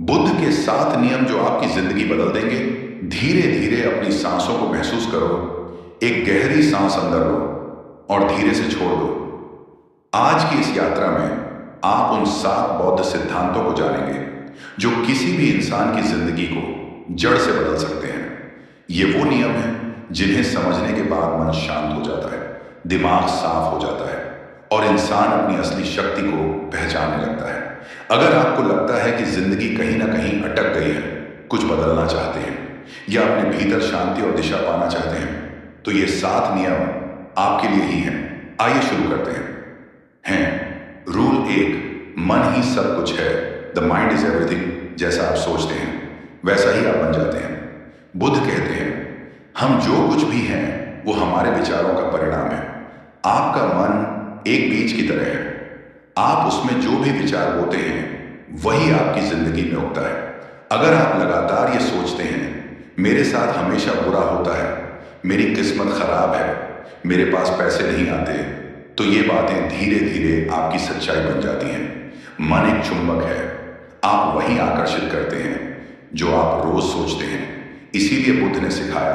बुद्ध के 7 नियम जो आपकी जिंदगी बदल देंगे। धीरे धीरे अपनी सांसों को महसूस करो। एक गहरी सांस अंदर लो और धीरे से छोड़ दो। आज की इस यात्रा में आप उन 7 बौद्ध सिद्धांतों को जानेंगे जो किसी भी इंसान की जिंदगी को जड़ से बदल सकते हैं। ये वो नियम हैं जिन्हें समझने के बाद मन शांत हो जाता है, दिमाग साफ हो जाता है और इंसान अपनी असली शक्ति को पहचानने लगता है। अगर आपको लगता है कि जिंदगी कहीं ना कहीं अटक गई है, कुछ बदलना चाहते हैं या अपने भीतर शांति और दिशा पाना चाहते हैं, तो ये 7 नियम आपके लिए ही हैं। आइए शुरू करते हैं। रूल 1, मन ही सब कुछ है। The mind is everything. जैसा आप सोचते हैं वैसा ही आप बन जाते हैं। बुद्ध कहते हैं हम जो कुछ भी हैं वो हमारे विचारों का परिणाम है। आपका मन एक बीज की तरह है। आप उसमें जो भी विचार बोते हैं वही आपकी जिंदगी में उगता है। अगर आप लगातार ये सोचते हैं मेरे साथ हमेशा बुरा होता है, मेरी किस्मत खराब है, मेरे पास पैसे नहीं आते, तो ये बातें धीरे धीरे आपकी सच्चाई बन जाती हैं। मन एक चुंबक है, आप वही आकर्षित करते हैं जो आप रोज सोचते हैं। इसीलिए बुद्ध ने सिखाया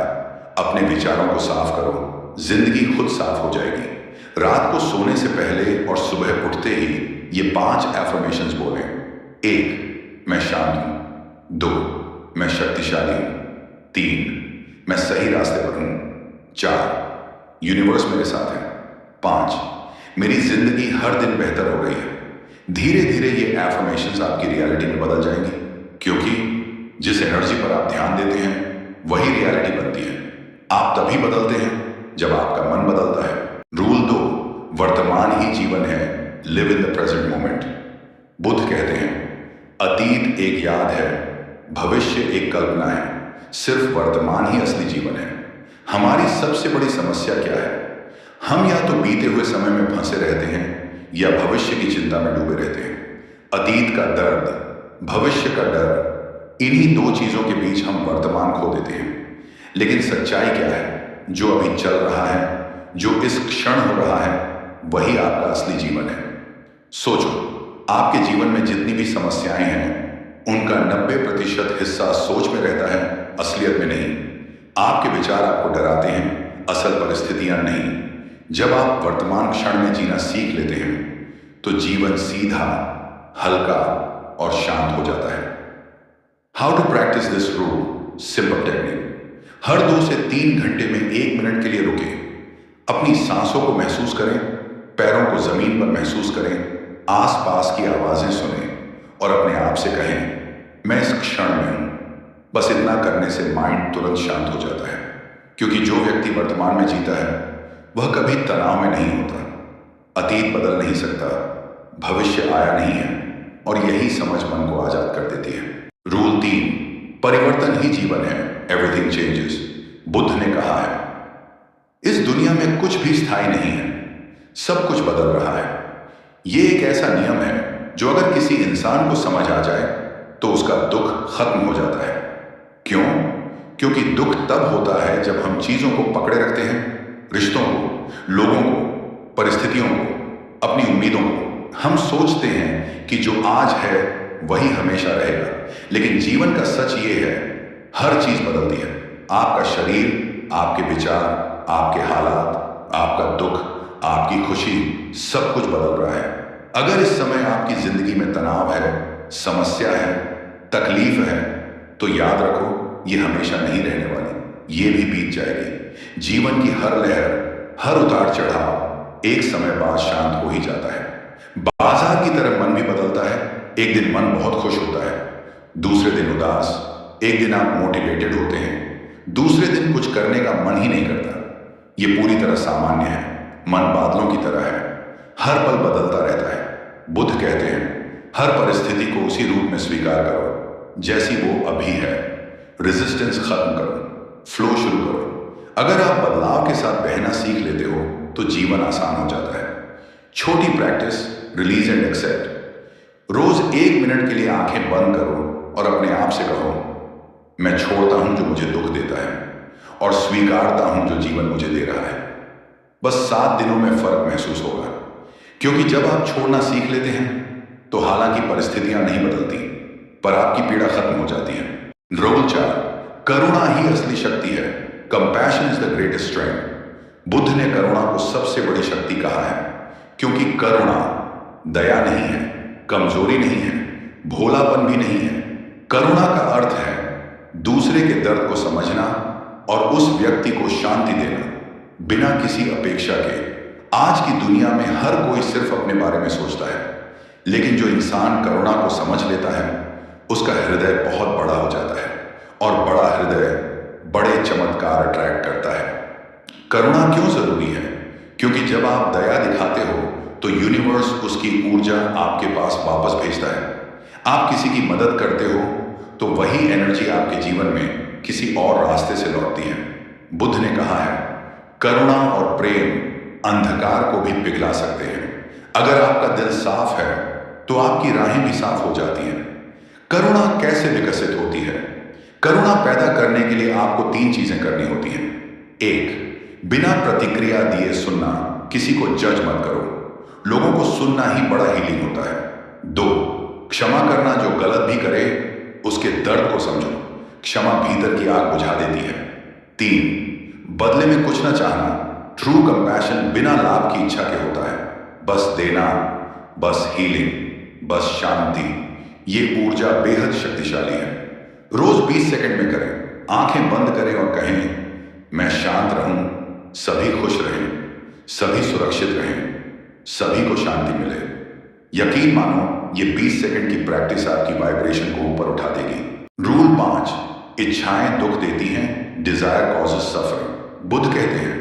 अपने विचारों को साफ करो, जिंदगी खुद साफ हो जाएगी। रात को सोने से पहले और सुबह उठते ही ये 5 एफर्मेशंस बोलें। 1, मैं शांत हूं। 2, मैं शक्तिशाली हूं। 3, मैं सही रास्ते पर हूं। 4, यूनिवर्स मेरे साथ है। 5, मेरी जिंदगी हर दिन बेहतर हो रही है। धीरे धीरे ये एफर्मेशंस आपकी रियलिटी में बदल जाएंगी, क्योंकि जिस एनर्जी पर आप ध्यान देते हैं वही रियलिटी बनती है। आप तभी बदलते हैं जब आपका मन बदलता है। रूल 2, वर्तमान ही जीवन है। Live in the present moment. Buddha कहते हैं अतीत एक याद है, भविष्य एक कल्पना है, सिर्फ वर्तमान ही असली जीवन है। हमारी सबसे बड़ी समस्या क्या है? हम या तो बीते हुए समय में फंसे रहते हैं या भविष्य की चिंता में डूबे रहते हैं। अतीत का दर्द, भविष्य का डर, इन्हीं 2 चीजों के बीच हम वर्तमान खो देते हैं। लेकिन सच्चाई क्या है? जो अभी चल रहा है, जो इस क्षण हो रहा है, वही आपका असली जीवन है। सोचो, आपके जीवन में जितनी भी समस्याएं हैं उनका 90% हिस्सा सोच में रहता है, असलियत में नहीं। आपके विचार आपको डराते हैं, असल परिस्थितियां नहीं। जब आप वर्तमान क्षण में जीना सीख लेते हैं तो जीवन सीधा, हल्का और शांत हो जाता है। How to practise this rule? Simple technique. हर 2 से 3 घंटे में 1 मिनट के लिए रुकें। अपनी सांसों को महसूस करें, पैरों को जमीन पर महसूस करें, आसपास की आवाजें सुनें और अपने आप से कहें मैं इस क्षण में हूं। बस इतना करने से माइंड तुरंत शांत हो जाता है, क्योंकि जो व्यक्ति वर्तमान में जीता है वह कभी तनाव में नहीं होता। अतीत बदल नहीं सकता, भविष्य आया नहीं है और यही समझ मन को आजाद कर देती है। रूल 3, परिवर्तन ही जीवन है। Everything changes. बुद्ध ने कहा है इस दुनिया में कुछ भी स्थायी नहीं है, सब कुछ बदल रहा है। यह एक ऐसा नियम है जो अगर किसी इंसान को समझ आ जाए तो उसका दुख खत्म हो जाता है। क्यों? क्योंकि दुख तब होता है जब हम चीजों को पकड़े रखते हैं, रिश्तों को, लोगों को, परिस्थितियों को, अपनी उम्मीदों को। हम सोचते हैं कि जो आज है वही हमेशा रहेगा, लेकिन जीवन का सच ये है हर चीज बदलती है। आपका शरीर, आपके विचार, आपके हालात, आपका दुख, आपकी खुशी, सब कुछ बदल रहा है। अगर इस समय आपकी जिंदगी में तनाव है, समस्या है, तकलीफ है, तो याद रखो ये हमेशा नहीं रहने वाली, ये भी बीत जाएगी। जीवन की हर लहर, हर उतार चढ़ाव एक समय बाद शांत हो ही जाता है। बाजार की तरह मन भी बदलता है। एक दिन मन बहुत खुश होता है, दूसरे दिन उदास। एक दिन आप मोटिवेटेड होते हैं, दूसरे दिन कुछ करने का मन ही नहीं करता। ये पूरी तरह सामान्य है। मन बादलों की तरह है, हर पल बदलता रहता है। बुद्ध कहते हैं हर परिस्थिति को उसी रूप में स्वीकार करो जैसी वो अभी है। रेजिस्टेंस खत्म करो, फ्लो शुरू करो। अगर आप बदलाव के साथ बहना सीख लेते हो तो जीवन आसान हो जाता है। छोटी प्रैक्टिस, रिलीज एंड एक्सेप्ट। रोज 1 मिनट के लिए आंखें बंद करो और अपने आप से कहो मैं छोड़ता हूं जो मुझे दुख देता है और स्वीकारता हूं जो जीवन मुझे दे रहा है। बस 7 दिनों में फर्क महसूस होगा, क्योंकि जब आप छोड़ना सीख लेते हैं तो हालांकि परिस्थितियां नहीं बदलती, पर आपकी पीड़ा खत्म हो जाती है। रूल 4, करुणा ही असली शक्ति है। Compassion is the greatest strength. Buddha ने करुणा को सबसे बड़ी शक्ति कहा है, क्योंकि करुणा दया नहीं है, कमजोरी नहीं है, भोलापन भी नहीं है। करुणा का अर्थ है दूसरे के दर्द को समझना और उस व्यक्ति को शांति देना बिना किसी अपेक्षा के। आज की दुनिया में हर कोई सिर्फ अपने बारे में सोचता है, लेकिन जो इंसान करुणा को समझ लेता है उसका हृदय बहुत बड़ा हो जाता है, और बड़ा हृदय बड़े चमत्कार अट्रैक्ट करता है। करुणा क्यों जरूरी है? क्योंकि जब आप दया दिखाते हो तो यूनिवर्स उसकी ऊर्जा आपके पास वापस भेजता है। आप किसी की मदद करते हो तो वही एनर्जी आपके जीवन में किसी और रास्ते से लौटती है। बुद्ध ने कहा है, करुणा और प्रेम अंधकार को भी पिघला सकते हैं। अगर आपका दिल साफ है तो आपकी राहें भी साफ हो जाती हैं। करुणा कैसे विकसित होती है? करुणा पैदा करने के लिए आपको 3 चीजें करनी होती हैं। 1, बिना प्रतिक्रिया दिए सुनना। किसी को जज मत करो, लोगों को सुनना ही बड़ा हीलिंग होता है। 2, क्षमा करना। जो गलत भी करे उसके दर्द को समझो, क्षमा भीतर की आग बुझा देती है। 3, बदले में कुछ ना चाहना। ट्रू कंपैशन बिना लाभ की इच्छा के होता है। बस देना, बस हीलिंग, बस शांति। ये ऊर्जा बेहद शक्तिशाली है। रोज 20 सेकंड में करें। आंखें बंद करें और कहें, मैं शांत रहूं, सभी खुश रहें, सभी सुरक्षित रहें, सभी को शांति मिले। यकीन मानो ये 20 सेकंड की प्रैक्टिस आपकी वाइब्रेशन को ऊपर उठा देगी। रूल 5, इच्छाएं दुख देती हैं, डिजायर कॉजेस सफरिंग। बुद्ध कहते हैं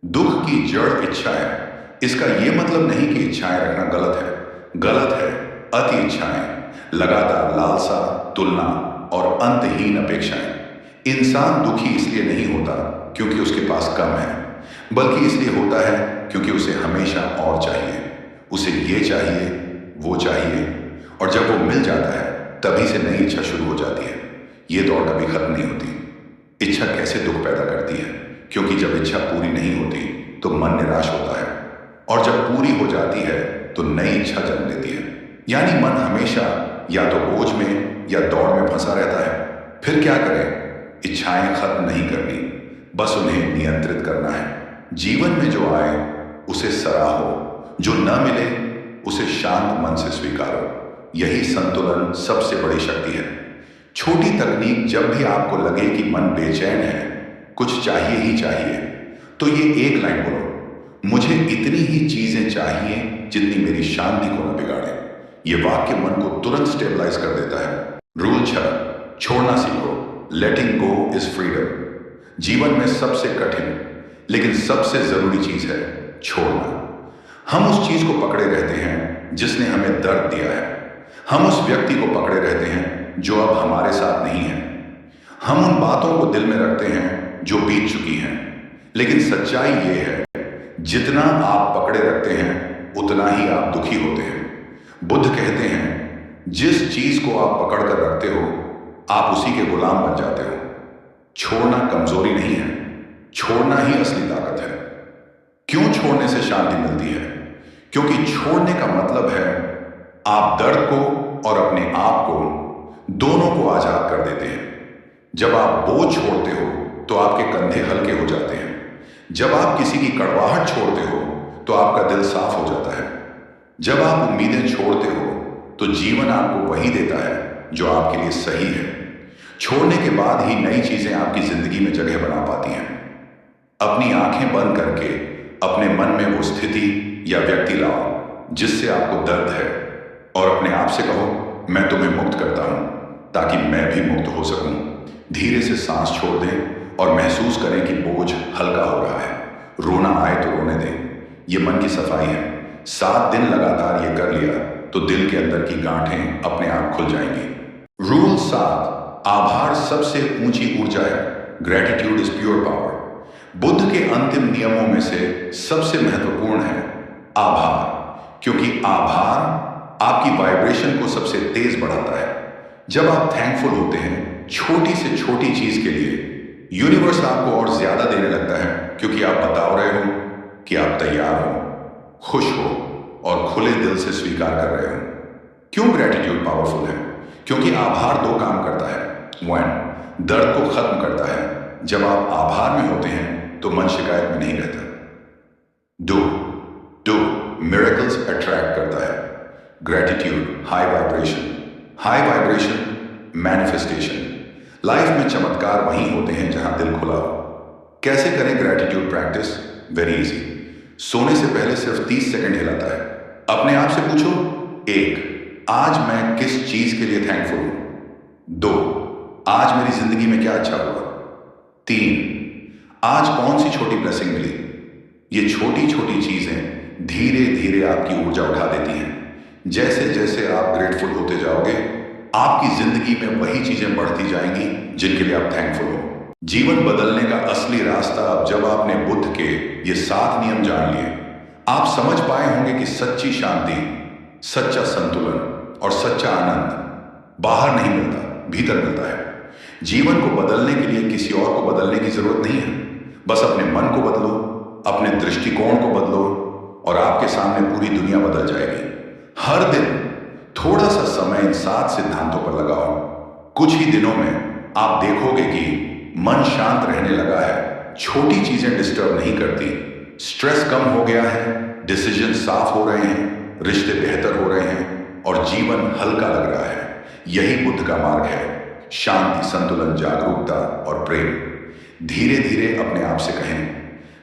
दुख की जड़ इच्छा है। इसका यह मतलब नहीं कि इच्छाएं रखना गलत है। गलत है अति इच्छाएं, लगातार लालसा, तुलना और अंतहीन अपेक्षाएं। इंसान दुखी इसलिए नहीं होता क्योंकि उसके पास कम है, बल्कि इसलिए होता है क्योंकि उसे हमेशा और चाहिए। उसे ये चाहिए, वो चाहिए, और जब वो मिल जाता है तभी से नई इच्छा शुरू हो जाती है। ये दौड़ कभी खत्म नहीं होती। इच्छा कैसे दुख पैदा करती है? क्योंकि जब इच्छा पूरी नहीं होती तो मन निराश होता है, और जब पूरी हो जाती है तो नई इच्छा जन्म लेती है। यानी मन हमेशा या तो बोझ में या दौड़ में फंसा रहता है। फिर क्या करें? इच्छाएं खत्म नहीं करनी, बस उन्हें नियंत्रित करना है। जीवन में जो आए उसे सराहो, जो न मिले उसे शांत मन से स्वीकारो। यही संतुलन सबसे बड़ी शक्ति है। छोटी तकनीक, जब भी आपको लगे कि मन बेचैन है, कुछ चाहिए ही चाहिए, तो ये एक लाइन बोलो, मुझे इतनी ही चीजें चाहिए जितनी मेरी शांति को न बिगाड़े। ये वाक्य मन को तुरंत स्टेबलाइज कर देता है। रूल 6, छोड़ना सीखो। लेटिंग गो इज फ्रीडम। जीवन में सबसे कठिन लेकिन सबसे जरूरी चीज है छोड़ना। हम उस चीज को पकड़े रहते हैं जिसने हमें दर्द दिया है। हम उस व्यक्ति को पकड़े रहते हैं जो अब हमारे साथ नहीं है। हम उन बातों को दिल में रखते हैं जो बीत चुकी हैं। लेकिन सच्चाई ये है, जितना आप पकड़े रखते हैं उतना ही आप दुखी होते हैं। बुद्ध कहते हैं, जिस चीज को आप पकड़ कर रखते हो आप उसी के गुलाम बन जाते हो। छोड़ना कमजोरी नहीं है, छोड़ना ही असली ताकत है। क्यों छोड़ने से शांति मिलती है? क्योंकि छोड़ने का मतलब है आप दर्द को और अपने आप को, दोनों को आजाद कर देते हैं। जब आप बोझ छोड़ते हो तो आपके कंधे हल्के हो जाते हैं। जब आप किसी की कड़वाहट छोड़ते हो तो आपका दिल साफ हो जाता है। जब आप उम्मीदें छोड़ते हो तो जीवन आपको वही देता है जो आपके लिए सही है। छोड़ने के बाद ही नई चीजें आपकी जिंदगी में जगह बना पाती हैं। अपनी आंखें बंद करके अपने मन में वो स्थिति या व्यक्ति लाओ जिससे आपको दर्द है, और अपने आप से कहो, मैं तुम्हें मुक्त करता हूं ताकि मैं भी मुक्त हो सकूं। धीरे से सांस छोड़ दें और महसूस करें कि बोझ हल्का हो रहा है। रोना आए तो रोने दें, ये मन की सफाई है। 7 दिन लगातार ये कर लिया तो दिल के अंदर की गांठें अपने आप खुल जाएंगी। रूल 7, आभार सबसे ऊंची ऊर्जा है। Gratitude is pure power. Buddha के अंतिम नियमों में से सबसे महत्वपूर्ण है आभार, क्योंकि आभार आपकी वाइब्रेशन को सबसे तेज बढ़ाता है। जब आप थैंकफुल होते हैं छोटी से छोटी चीज के लिए, यूनिवर्स आपको और ज्यादा देने लगता है, क्योंकि आप बता रहे हो कि आप तैयार हो, खुश हो और खुले दिल से स्वीकार कर रहे हो। क्यों ग्रेटिट्यूड पावरफुल है? क्योंकि आभार दो काम करता है। वन, दर्द को खत्म करता है। जब आप आभार में होते हैं तो मन शिकायत में नहीं रहता। दो, दो मिरेकल्स अट्रैक्ट करता है। Gratitude, high vibration manifestation. Life में चमत्कार वहीं होते हैं जहां दिल खुला हो। कैसे करें ग्रेटिट्यूड प्रैक्टिस? Very easy. सोने से पहले सिर्फ 30 सेकंड हिलाता है। अपने आप से पूछो, 1, आज मैं किस चीज के लिए थैंकफुल हूं। 2, आज मेरी जिंदगी में क्या अच्छा हुआ। 3, आज कौन सी छोटी ब्लेसिंग मिली। ये छोटी छोटी चीजें धीरे धीरे आपकी ऊर्जा उठा देती हैं। जैसे जैसे आप ग्रेटफुल होते जाओगे, आपकी जिंदगी में वही चीजें बढ़ती जाएंगी जिनके लिए आप थैंकफुल हो। जीवन बदलने का असली रास्ता अब जब आपने बुद्ध के ये 7 नियम जान लिए, आप समझ पाए होंगे कि सच्ची शांति, सच्चा संतुलन और सच्चा आनंद बाहर नहीं मिलता, भीतर मिलता है। जीवन को बदलने के लिए किसी और को बदलने की जरूरत नहीं है। बस अपने मन को बदलो, अपने दृष्टिकोण को बदलो और आपके सामने पूरी दुनिया बदल जाएगी। हर दिन थोड़ा सा समय इन 7 सिद्धांतों पर लगाओ। कुछ ही दिनों में आप देखोगे कि मन शांत रहने लगा है, छोटी चीजें डिस्टर्ब नहीं करती, स्ट्रेस कम हो गया है, डिसीजन साफ हो रहे हैं, रिश्ते बेहतर हो रहे हैं और जीवन हल्का लग रहा है। यही बुद्ध का मार्ग है, शांति, संतुलन, जागरूकता और प्रेम। धीरे धीरे अपने आप से कहें,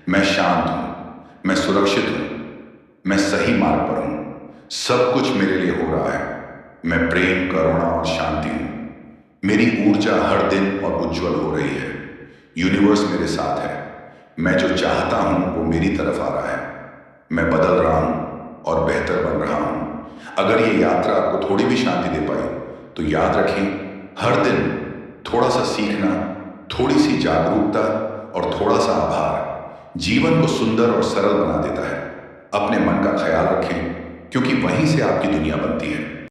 मैं शांत हूं, मैं सुरक्षित हूं, मैं सही मार्ग पर हूं, सब कुछ मेरे लिए हो रहा है, मैं प्रेम, करुणा और शांति हूं। मेरी ऊर्जा हर दिन और उज्जवल हो रही है। यूनिवर्स मेरे साथ है। मैं जो चाहता हूं वो मेरी तरफ आ रहा है। मैं बदल रहा हूं और बेहतर बन रहा हूं। अगर ये यात्रा आपको थोड़ी भी शांति दे पाई तो याद रखें, हर दिन थोड़ा सा सीखना, थोड़ी सी जागरूकता और थोड़ा सा आभार जीवन को सुंदर और सरल बना देता है। अपने मन का ख्याल रखें, क्योंकि वहीं से आपकी दुनिया बनती है।